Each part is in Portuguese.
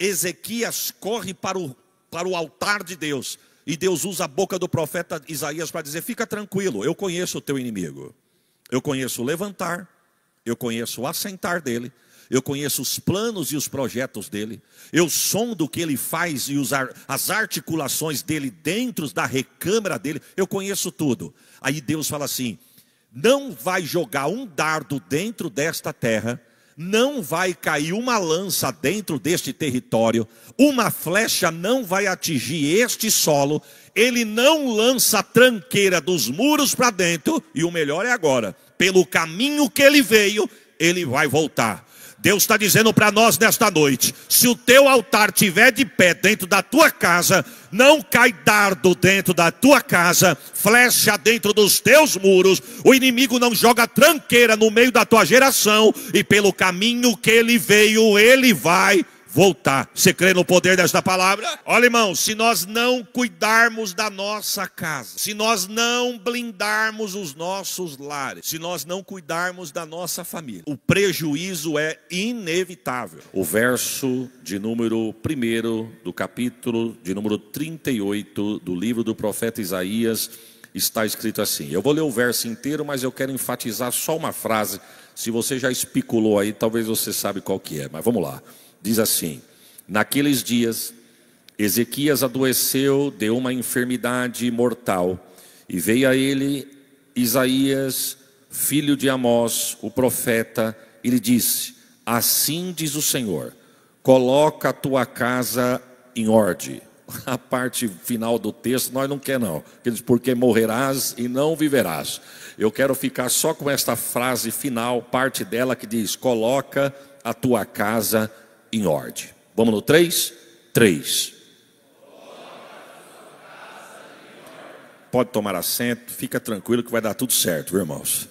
Ezequias corre para o altar de Deus. E Deus usa a boca do profeta Isaías para dizer: fica tranquilo, eu conheço o teu inimigo. Eu conheço o levantar, eu conheço o assentar dele, eu conheço os planos e os projetos dele, eu sondo o que ele faz e as articulações dele dentro da recâmara dele, eu conheço tudo. Aí Deus fala assim: não vai jogar um dardo dentro desta terra, não vai cair uma lança dentro deste território, uma flecha não vai atingir este solo, ele não lança tranqueira dos muros para dentro, e o melhor é agora, pelo caminho que ele veio, ele vai voltar. Deus está dizendo para nós nesta noite: se o teu altar estiver de pé dentro da tua casa, não cai dardo dentro da tua casa, flecha dentro dos teus muros, o inimigo não joga tranqueira no meio da tua geração, e pelo caminho que ele veio, ele vai voltar. Você crê no poder desta palavra? Olha, irmão, se nós não cuidarmos da nossa casa, se nós não blindarmos os nossos lares, se nós não cuidarmos da nossa família, o prejuízo é inevitável. O verso de número 1 do capítulo de número 38 do livro do profeta Isaías está escrito assim. Eu vou ler o verso inteiro, mas eu quero enfatizar só uma frase. Se você já especulou aí, talvez você sabe qual que é, mas vamos lá. Diz assim: naqueles dias, Ezequias adoeceu de uma enfermidade mortal, e veio a ele Isaías, filho de Amós, o profeta, e lhe disse: assim diz o Senhor, coloca a tua casa em ordem. A parte final do texto nós não quer não, porque morrerás e não viverás. Eu quero ficar só com esta frase final, parte dela que diz: coloca a tua casa em ordem. Vamos no 3? 3. Pode tomar assento, fica tranquilo que vai dar tudo certo, irmãos.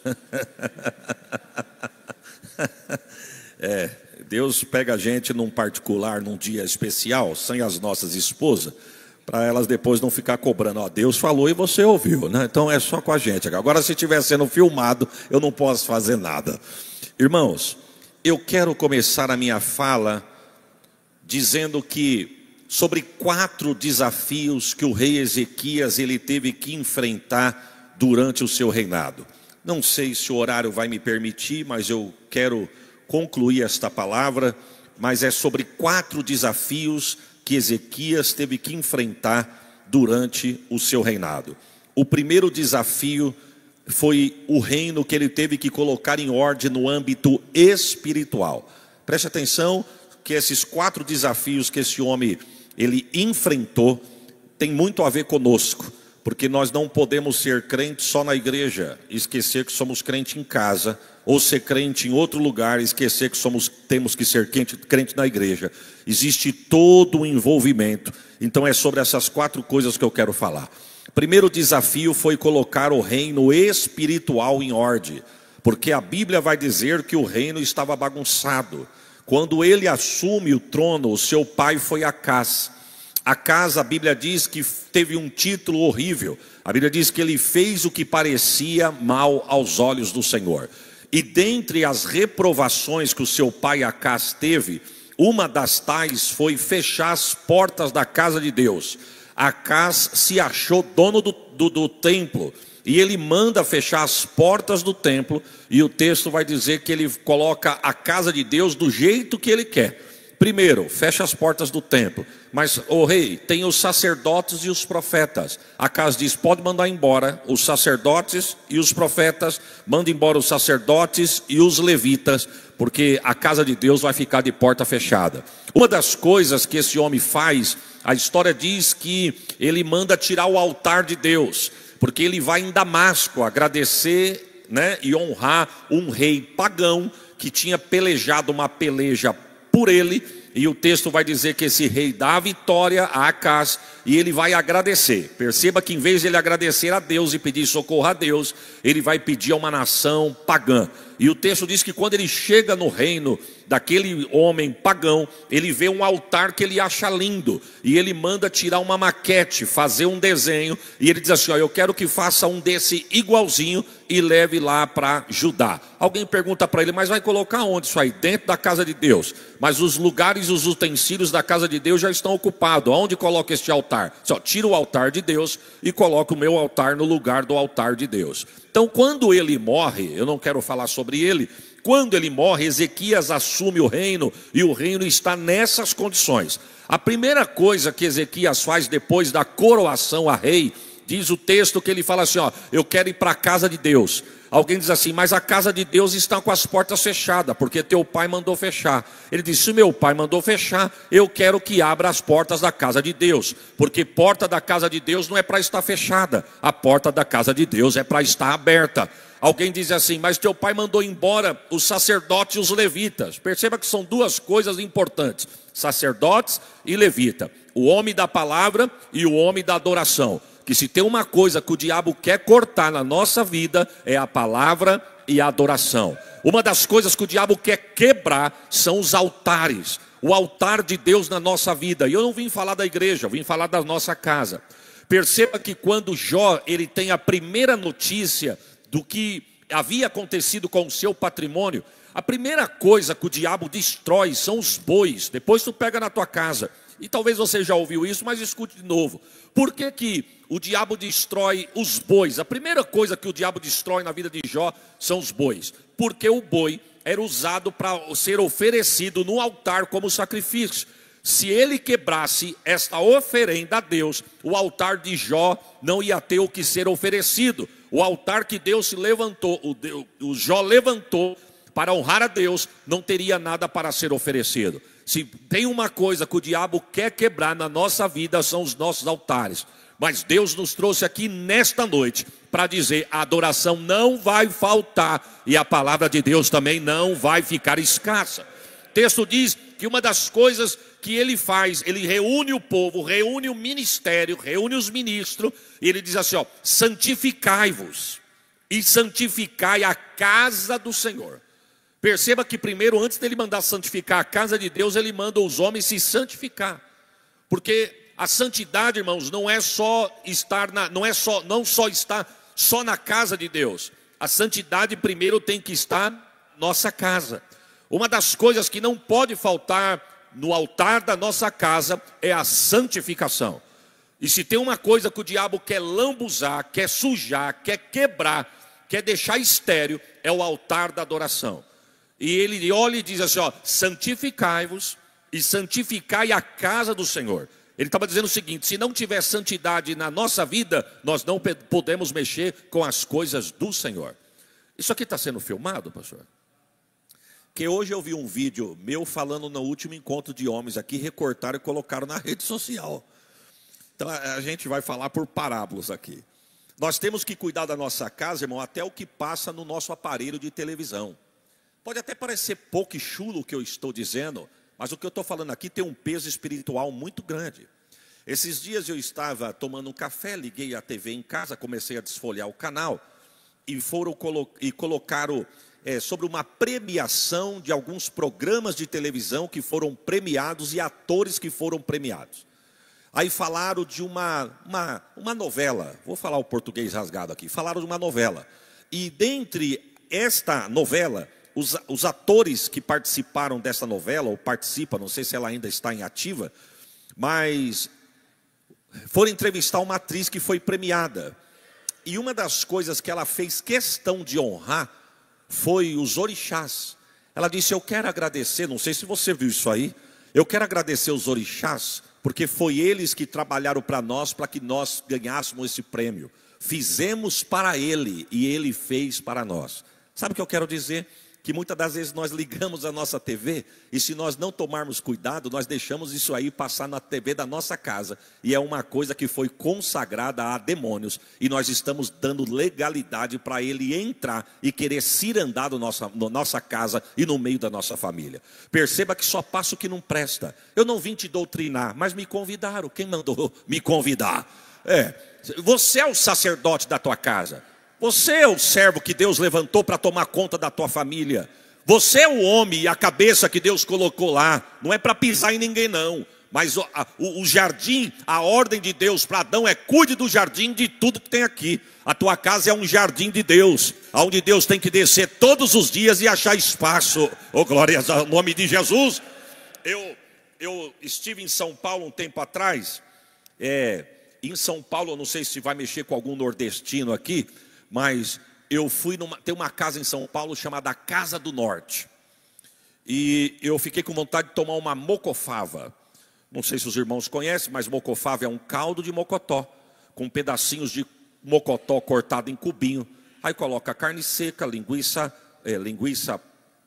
Deus pega a gente num particular, num dia especial, sem as nossas esposas, para elas depois não ficar cobrando. Ó, Deus falou e você ouviu, né? Então é só com a gente. Agora, se estiver sendo filmado, eu não posso fazer nada. Irmãos, eu quero começar a minha fala dizendo que sobre 4 desafios que o rei Ezequias ele teve que enfrentar durante o seu reinado. Não sei se o horário vai me permitir, mas eu quero concluir esta palavra, mas é sobre 4 desafios que Ezequias teve que enfrentar durante o seu reinado. O primeiro desafio foi o reino que ele teve que colocar em ordem no âmbito espiritual. Preste atenção que esses 4 desafios que esse homem ele enfrentou tem muito a ver conosco, porque nós não podemos ser crentes só na igreja e esquecer que somos crente em casa, ou ser crente em outro lugar e esquecer que temos que ser crente na igreja. Existe todo um envolvimento. Então é sobre essas 4 coisas que eu quero falar. Primeiro desafio foi colocar o reino espiritual em ordem, porque a Bíblia vai dizer que o reino estava bagunçado. Quando ele assume o trono, o seu pai foi Acás. Acás, a Bíblia diz que teve um título horrível. A Bíblia diz que ele fez o que parecia mal aos olhos do Senhor. E dentre as reprovações que o seu pai Acás teve, uma das tais foi fechar as portas da casa de Deus. Acás se achou dono do templo, e ele manda fechar as portas do templo, e o texto vai dizer que ele coloca a casa de Deus do jeito que ele quer. Primeiro, fecha as portas do templo, mas o rei tem os sacerdotes e os profetas. Acás diz: pode mandar embora os sacerdotes e os profetas, manda embora os sacerdotes e os levitas, porque a casa de Deus vai ficar de porta fechada. Uma das coisas que esse homem faz, a história diz que ele manda tirar o altar de Deus, porque ele vai em Damasco agradecer, né, e honrar um rei pagão que tinha pelejado uma peleja por ele, e o texto vai dizer que esse rei dá a vitória a Acás, e ele vai agradecer. Perceba que em vez de ele agradecer a Deus e pedir socorro a Deus, ele vai pedir a uma nação pagã. E o texto diz que quando ele chega no reino daquele homem pagão, ele vê um altar que ele acha lindo, e ele manda tirar uma maquete, fazer um desenho, e ele diz assim, ó, eu quero que faça um desse igualzinho e leve lá para Judá. Alguém pergunta para ele, mas vai colocar onde isso aí? Dentro da casa de Deus. Mas os lugares e os utensílios da casa de Deus já estão ocupados. Aonde coloca este altar? Só tira o altar de Deus e coloca o meu altar no lugar do altar de Deus. Então quando ele morre, eu não quero falar sobre ele, quando ele morre, Ezequias assume o reino, e o reino está nessas condições. A primeira coisa que Ezequias faz depois da coroação a rei, diz o texto que ele fala assim, ó, eu quero ir para a casa de Deus. Alguém diz assim, mas a casa de Deus está com as portas fechadas, porque teu pai mandou fechar. Ele disse, se meu pai mandou fechar, eu quero que abra as portas da casa de Deus, porque porta da casa de Deus não é para estar fechada, a porta da casa de Deus é para estar aberta. Alguém diz assim, mas teu pai mandou embora os sacerdotes e os levitas. Perceba que são duas coisas importantes, sacerdotes e levita, o homem da palavra e o homem da adoração. Que se tem uma coisa que o diabo quer cortar na nossa vida, é a palavra e a adoração. Uma das coisas que o diabo quer quebrar são os altares, o altar de Deus na nossa vida. E eu não vim falar da igreja, eu vim falar da nossa casa. Perceba que quando Jó, ele tem a primeira notícia do que havia acontecido com o seu patrimônio, a primeira coisa que o diabo destrói são os bois. Depois tu pega na tua casa, e talvez você já ouviu isso, mas escute de novo. Por que que o diabo destrói os bois? A primeira coisa que o diabo destrói na vida de Jó são os bois, porque o boi era usado para ser oferecido no altar como sacrifício. Se ele quebrasse esta oferenda a Deus, o altar de Jó não ia ter o que ser oferecido. O altar que Deus se levantou, o Jó levantou para honrar a Deus, não teria nada para ser oferecido. Se tem uma coisa que o diabo quer quebrar na nossa vida, são os nossos altares. Mas Deus nos trouxe aqui nesta noite para dizer, a adoração não vai faltar, e a palavra de Deus também não vai ficar escassa. O texto diz que uma das coisas que ele faz, ele reúne o povo, reúne o ministério, reúne os ministros, e ele diz assim, ó, santificai-vos e santificai a casa do Senhor. Perceba que primeiro, antes dele mandar santificar a casa de Deus, ele manda os homens se santificar. Porque a santidade, irmãos, não é só estar não só estar só na casa de Deus. A santidade primeiro tem que estar na nossa casa. Uma das coisas que não pode faltar no altar da nossa casa é a santificação. E se tem uma coisa que o diabo quer lambuzar, quer sujar, quer quebrar, quer deixar estéril, é o altar da adoração. E ele olha e diz assim, ó, santificai-vos e santificai a casa do Senhor. Ele estava dizendo o seguinte, se não tiver santidade na nossa vida, nós não podemos mexer com as coisas do Senhor. Isso aqui está sendo filmado, pastor? Que hoje eu vi um vídeo meu falando no último encontro de homens aqui, recortaram e colocaram na rede social. Então a gente vai falar por parábolas aqui. Nós temos que cuidar da nossa casa, irmão, até o que passa no nosso aparelho de televisão. Pode até parecer pouco e chulo o que eu estou dizendo, mas o que eu estou falando aqui tem um peso espiritual muito grande. Esses dias eu estava tomando um café, liguei a TV em casa, comecei a desfolhar o canal, e colocaram sobre uma premiação de alguns programas de televisão que foram premiados e atores que foram premiados. Aí falaram de uma novela, vou falar o português rasgado aqui, falaram de uma novela. E dentre esta novela, os atores que participaram dessa novela, ou participam, não sei se ela ainda está em ativa, mas foram entrevistar uma atriz que foi premiada. E uma das coisas que ela fez questão de honrar foi os orixás. Ela disse, eu quero agradecer, não sei se você viu isso aí, eu quero agradecer os orixás, porque foi eles que trabalharam para nós, para que nós ganhássemos esse prêmio. Fizemos para ele e ele fez para nós. Sabe o que eu quero dizer? que muitas das vezes nós ligamos a nossa TV e se nós não tomarmos cuidado, nós deixamos isso aí passar na TV da nossa casa. E é uma coisa que foi consagrada a demônios e nós estamos dando legalidade para ele entrar e querer cirandar na nossa casa e no meio da nossa família. Perceba que só passa o que não presta. Eu não vim te doutrinar, mas me convidaram. Quem mandou me convidar? Você é o sacerdote da tua casa. Você é o servo que Deus levantou para tomar conta da tua família. Você é o homem e a cabeça que Deus colocou lá. Não é para pisar em ninguém não. Mas o jardim, a ordem de Deus para Adão é: cuide do jardim de tudo que tem aqui. A tua casa é um jardim de Deus, onde Deus tem que descer todos os dias e achar espaço. Oh, glórias ao nome de Jesus. Eu estive em São Paulo um tempo atrás. Em São Paulo, eu não sei se vai mexer com algum nordestino aqui, mas eu fui tem uma casa em São Paulo chamada Casa do Norte. E eu fiquei com vontade de tomar uma mocofava. Não sei se os irmãos conhecem, mas mocofava é um caldo de mocotó, com pedacinhos de mocotó cortado em cubinho. Aí coloca carne seca, linguiça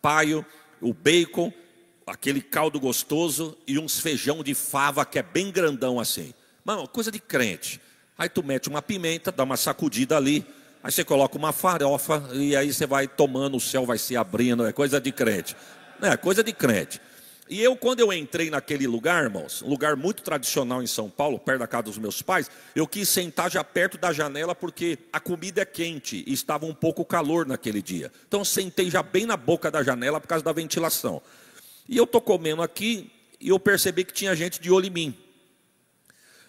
paio, o bacon, aquele caldo gostoso e uns feijão de fava que é bem grandão assim. Mano, coisa de crente. Aí tu mete uma pimenta, dá uma sacudida ali. Aí você coloca uma farofa e aí você vai tomando, o céu vai se abrindo. É coisa de crente. É coisa de crente. E quando eu entrei naquele lugar, irmãos, um lugar muito tradicional em São Paulo, perto da casa dos meus pais, eu quis sentar já perto da janela porque a comida é quente e estava um pouco calor naquele dia. Então eu sentei já bem na boca da janela por causa da ventilação. E eu estou comendo aqui e eu percebi que tinha gente de olho em mim.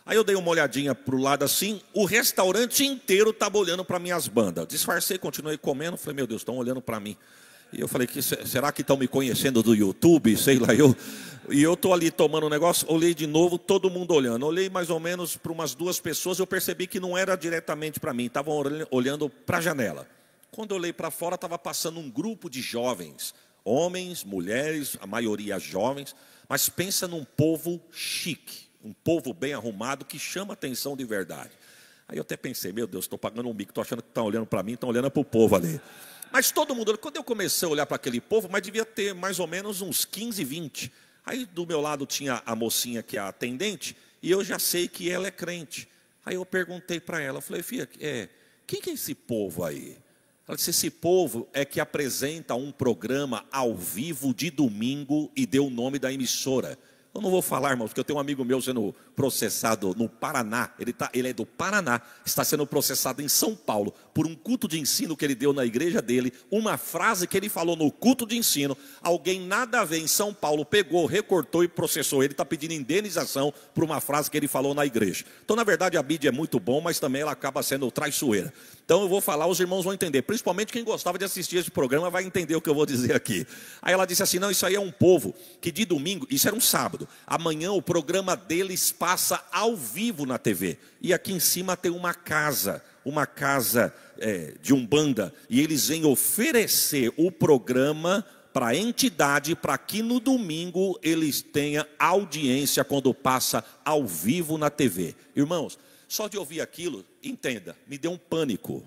Aí eu dei uma olhadinha para o lado assim, o restaurante inteiro estava olhando para minhas bandas. Disfarcei, continuei comendo, falei, meu Deus, estão olhando para mim. E eu falei, será que estão me conhecendo do YouTube? Sei lá, e eu estou ali tomando um negócio, olhei de novo, todo mundo olhando. Olhei mais ou menos para umas 2 pessoas, eu percebi que não era diretamente para mim, estavam olhando para a janela. Quando eu olhei para fora, estava passando um grupo de jovens, homens, mulheres, a maioria jovens, mas pensa num povo chique. Um povo bem arrumado que chama atenção de verdade. Aí eu até pensei, meu Deus, estou pagando um bico, estou achando que estão olhando para mim, estão olhando para o povo ali. Mas todo mundo, quando eu comecei a olhar para aquele povo, mas devia ter mais ou menos uns 15, 20. Aí do meu lado tinha a mocinha que é a atendente, e eu já sei que ela é crente. Aí eu perguntei para ela, eu falei, filha, quem que é esse povo aí? Ela disse, esse povo é que apresenta um programa ao vivo de domingo e deu o nome da emissora. Eu não vou falar, irmãos, porque eu tenho um amigo meu sendo processado no Paraná. Ele é do Paraná, está sendo processado em São Paulo por um culto de ensino que ele deu na igreja dele. Uma frase que ele falou no culto de ensino, alguém nada a ver em São Paulo pegou, recortou e processou. Ele está pedindo indenização por uma frase que ele falou na igreja. Então, na verdade, a mídia é muito bom, mas também ela acaba sendo traiçoeira. Então eu vou falar, os irmãos vão entender. Principalmente quem gostava de assistir esse programa vai entender o que eu vou dizer aqui. Aí ela disse assim, não, isso aí é um povo que de domingo, isso era um sábado, amanhã o programa deles passa ao vivo na TV. E aqui em cima tem uma casa de umbanda. E eles vêm oferecer o programa para a entidade, para que no domingo eles tenham audiência quando passa ao vivo na TV. Irmãos, só de ouvir aquilo, entenda, me deu um pânico.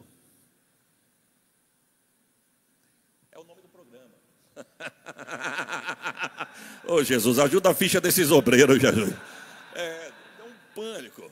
É o nome do programa. Ô Jesus, ajuda a ficha desses obreiros, Jesus. Deu um pânico.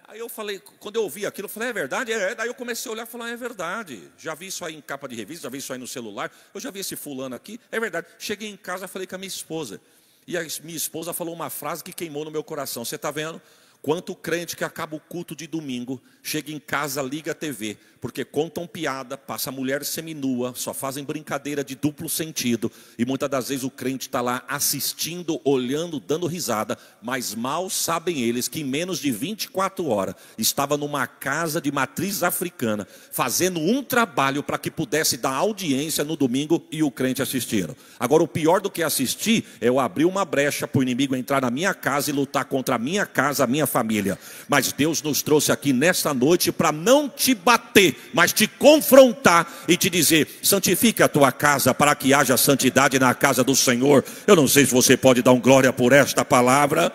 Aí eu falei, quando eu ouvi aquilo, eu falei, é verdade? Daí eu comecei a olhar e falar, é verdade. Já vi isso aí em capa de revista, já vi isso aí no celular. Eu já vi esse fulano aqui, é verdade. Cheguei em casa, falei com a minha esposa. E a minha esposa falou uma frase que queimou no meu coração. Você está vendo? Quanto crente que acaba o culto de domingo, chega em casa, liga a TV, porque contam piada, passa mulher seminua, só fazem brincadeira de duplo sentido, e muitas das vezes o crente está lá assistindo, olhando, dando risada, mas mal sabem eles que em menos de 24 horas, estava numa casa de matriz africana, fazendo um trabalho para que pudesse dar audiência no domingo e o crente assistindo. Agora o pior do que assistir, é eu abrir uma brecha para o inimigo entrar na minha casa e lutar contra a minha casa, a minha família. Mas Deus nos trouxe aqui nesta noite para não te bater, mas te confrontar e te dizer, santifica a tua casa para que haja santidade na casa do Senhor. Eu não sei se você pode dar um glória por esta palavra.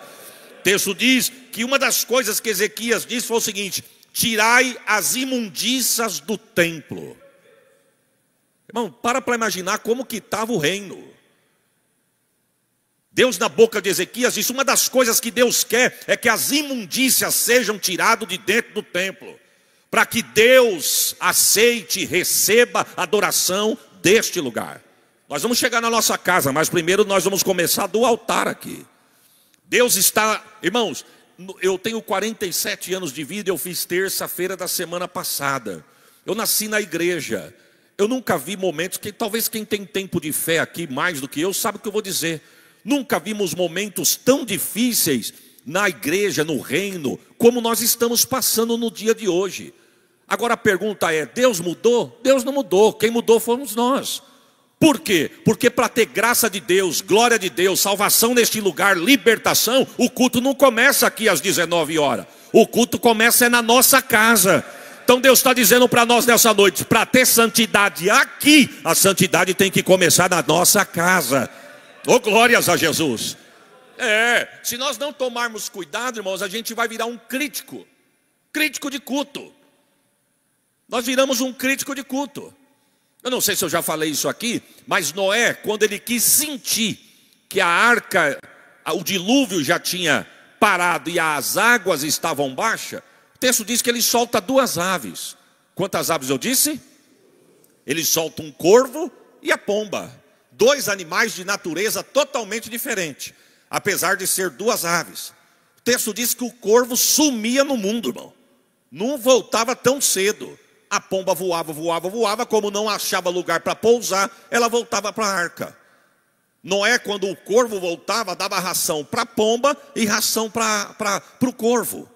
O texto diz que uma das coisas que Ezequias disse foi o seguinte, tirai as imundícias do templo. Irmão, para imaginar como que estava o reino. Deus, na boca de Ezequias, disse: uma das coisas que Deus quer é que as imundícias sejam tiradas de dentro do templo, para que Deus aceite e receba a adoração deste lugar. Nós vamos chegar na nossa casa, mas primeiro nós vamos começar do altar aqui. Deus está, irmãos, eu tenho 47 anos de vida, eu fiz terça-feira da semana passada. Eu nasci na igreja. Eu nunca vi momentos que, talvez quem tem tempo de fé aqui mais do que eu, sabe o que eu vou dizer. Nunca vimos momentos tão difíceis na igreja, no reino, como nós estamos passando no dia de hoje. Agora a pergunta é: Deus mudou? Deus não mudou, quem mudou fomos nós. Por quê? Porque para ter graça de Deus, glória de Deus, salvação neste lugar, libertação, o culto não começa aqui às 19 horas. O culto começa na nossa casa. Então Deus está dizendo para nós nessa noite: para ter santidade aqui, a santidade tem que começar na nossa casa. Oh, glórias a Jesus. Se nós não tomarmos cuidado, irmãos, a gente vai virar um crítico de culto. Nós viramos um crítico de culto. Eu não sei se eu já falei isso aqui, mas Noé, quando ele quis sentir que a arca, o dilúvio já tinha parado e as águas estavam baixas, o texto diz que ele solta 2 aves. Quantas aves eu disse? Ele solta um corvo e a pomba. 2 animais de natureza totalmente diferente, apesar de ser 2 aves. O texto diz que o corvo sumia no mundo, irmão. Não voltava tão cedo. A pomba voava, como não achava lugar para pousar, ela voltava para a arca. Noé, quando o corvo voltava, dava ração para a pomba e ração para o corvo.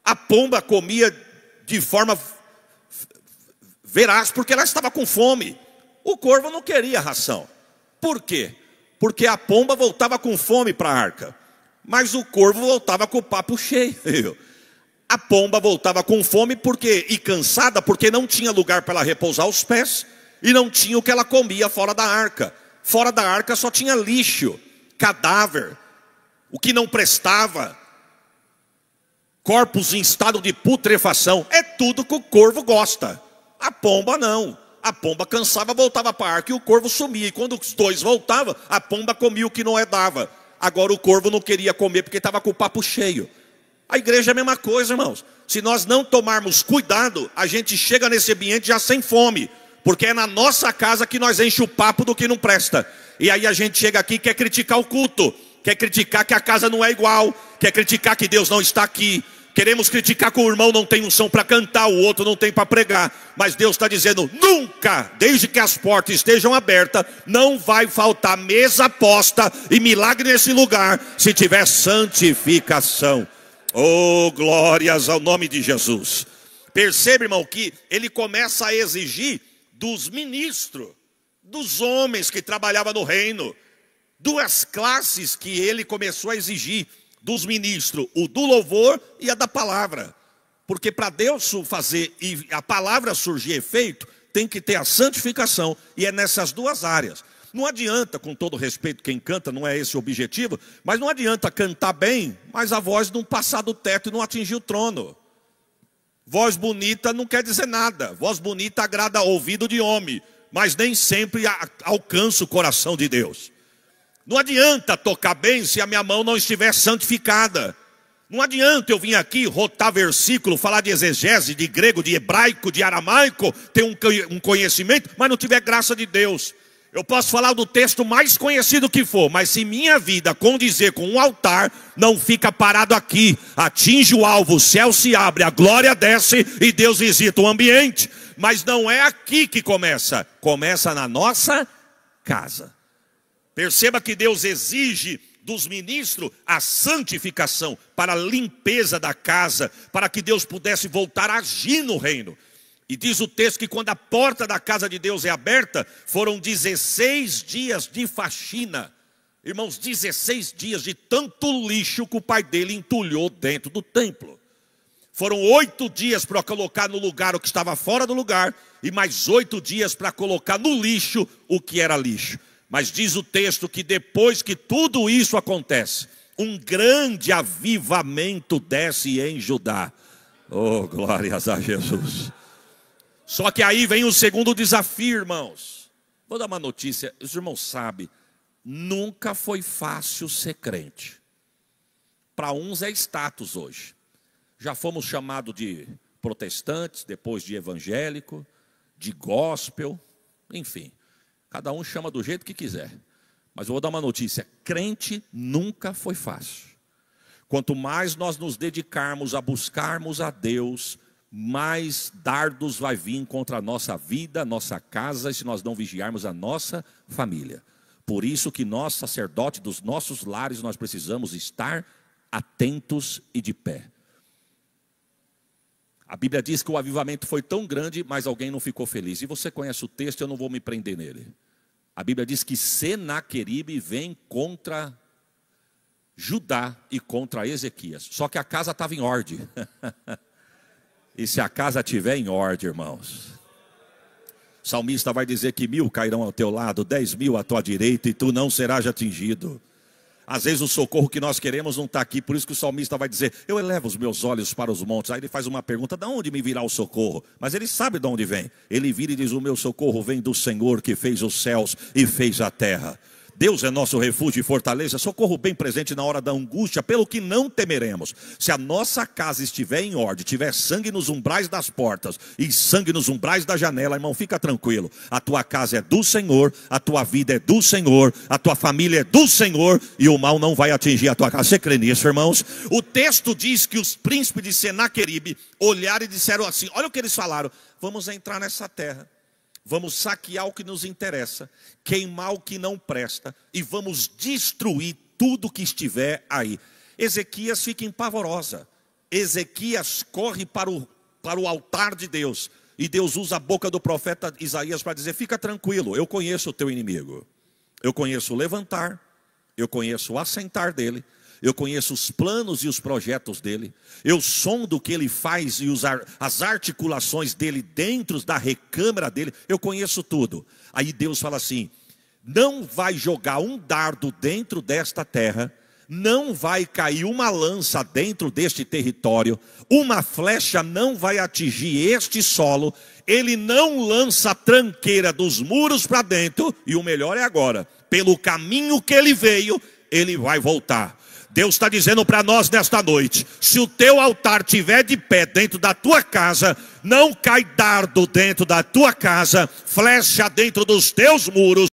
A pomba comia de forma veraz, porque ela estava com fome. O corvo não queria ração. Por quê? Porque a pomba voltava com fome para a arca, mas o corvo voltava com o papo cheio. A pomba voltava com fome e cansada, porque não tinha lugar para ela repousar os pés, e não tinha o que ela comia fora da arca. Fora da arca só tinha lixo, cadáver, o que não prestava, corpos em estado de putrefação. É tudo que o corvo gosta. A pomba não. A pomba cansava, voltava para a arca e o corvo sumia. E quando os 2 voltavam, a pomba comia o que Noé dava. Agora o corvo não queria comer porque estava com o papo cheio. A igreja é a mesma coisa, irmãos. Se nós não tomarmos cuidado, a gente chega nesse ambiente já sem fome, porque é na nossa casa que nós enche o papo do que não presta. E aí a gente chega aqui e quer criticar o culto, quer criticar que a casa não é igual, quer criticar que Deus não está aqui. Queremos criticar que o irmão não tem unção para cantar, o outro não tem para pregar. Mas Deus está dizendo: nunca, desde que as portas estejam abertas, não vai faltar mesa posta e milagre nesse lugar, se tiver santificação. Oh, glórias ao nome de Jesus. Perceba, irmão, que ele começa a exigir dos ministros, dos homens que trabalhavam no reino, 2 classes que ele começou a exigir dos ministros: o do louvor e a da palavra. Porque para Deus fazer e a palavra surgir efeito, tem que ter a santificação, e é nessas 2 áreas. Não adianta, com todo respeito, quem canta, não é esse o objetivo, mas não adianta cantar bem, mas a voz não passar do teto e não atingir o trono. Voz bonita não quer dizer nada. Voz bonita agrada ao ouvido de homem, mas nem sempre alcança o coração de Deus. Não adianta tocar bem se a minha mão não estiver santificada. Não adianta eu vir aqui rotar versículo, falar de exegese, de grego, de hebraico, de aramaico, ter um conhecimento, mas não tiver graça de Deus. Eu posso falar do texto mais conhecido que for, mas se minha vida condizer com um altar, não fica parado aqui. Atinge o alvo, o céu se abre, a glória desce e Deus visita o ambiente. Mas não é aqui que começa, começa na nossa casa. Perceba que Deus exige dos ministros a santificação para a limpeza da casa, para que Deus pudesse voltar a agir no reino. E diz o texto que quando a porta da casa de Deus é aberta, foram 16 dias de faxina. Irmãos, 16 dias de tanto lixo que o pai dele entulhou dentro do templo. Foram 8 dias para colocar no lugar o que estava fora do lugar, e mais 8 dias para colocar no lixo o que era lixo. Mas diz o texto que depois que tudo isso acontece, um grande avivamento desce em Judá. Oh, glórias a Jesus. Só que aí vem o segundo desafio, irmãos. Vou dar uma notícia, os irmãos sabem, nunca foi fácil ser crente. Para uns é status hoje. Já fomos chamados de protestantes, depois de evangélico, de gospel, enfim. Cada um chama do jeito que quiser. Mas eu vou dar uma notícia, crente nunca foi fácil. Quanto mais nós nos dedicarmos a buscarmos a Deus, mais dardos vai vir contra a nossa vida, nossa casa, e se nós não vigiarmos a nossa família. Por isso que nós, sacerdotes dos nossos lares, nós precisamos estar atentos e de pé. A Bíblia diz que o avivamento foi tão grande, mas alguém não ficou feliz. E você conhece o texto, eu não vou me prender nele. A Bíblia diz que Senaqueribe vem contra Judá e contra Ezequias. Só que a casa estava em ordem. E se a casa estiver em ordem, irmãos, o salmista vai dizer que 1000 cairão ao teu lado, 10.000 à tua direita, e tu não serás atingido. Às vezes o socorro que nós queremos não está aqui, por isso que o salmista vai dizer, eu elevo os meus olhos para os montes. Aí ele faz uma pergunta, de onde me virá o socorro? Mas ele sabe de onde vem. Ele vira e diz, o meu socorro vem do Senhor que fez os céus e fez a terra. Deus é nosso refúgio e fortaleza, socorro bem presente na hora da angústia, pelo que não temeremos. Se a nossa casa estiver em ordem, tiver sangue nos umbrais das portas e sangue nos umbrais da janela, irmão, fica tranquilo. A tua casa é do Senhor, a tua vida é do Senhor, a tua família é do Senhor e o mal não vai atingir a tua casa. Você crê nisso, irmãos? O texto diz que os príncipes de Senaqueribe olharam e disseram assim, olha o que eles falaram, vamos entrar nessa terra. Vamos saquear o que nos interessa, queimar o que não presta e vamos destruir tudo que estiver aí. Ezequias fica empavorosa. Ezequias corre para o altar de Deus. E Deus usa a boca do profeta Isaías para dizer, fica tranquilo, eu conheço o teu inimigo. Eu conheço o levantar, eu conheço o assentar dele. Eu conheço os planos e os projetos dele. Eu sondo o que ele faz e as articulações dele dentro da recâmara dele. Eu conheço tudo. Aí Deus fala assim, não vai jogar um dardo dentro desta terra, não vai cair uma lança dentro deste território, uma flecha não vai atingir este solo, ele não lança a tranqueira dos muros para dentro, e o melhor é agora, pelo caminho que ele veio, ele vai voltar. Deus está dizendo para nós nesta noite, se o teu altar estiver de pé dentro da tua casa, não cai dardo dentro da tua casa, flecha dentro dos teus muros.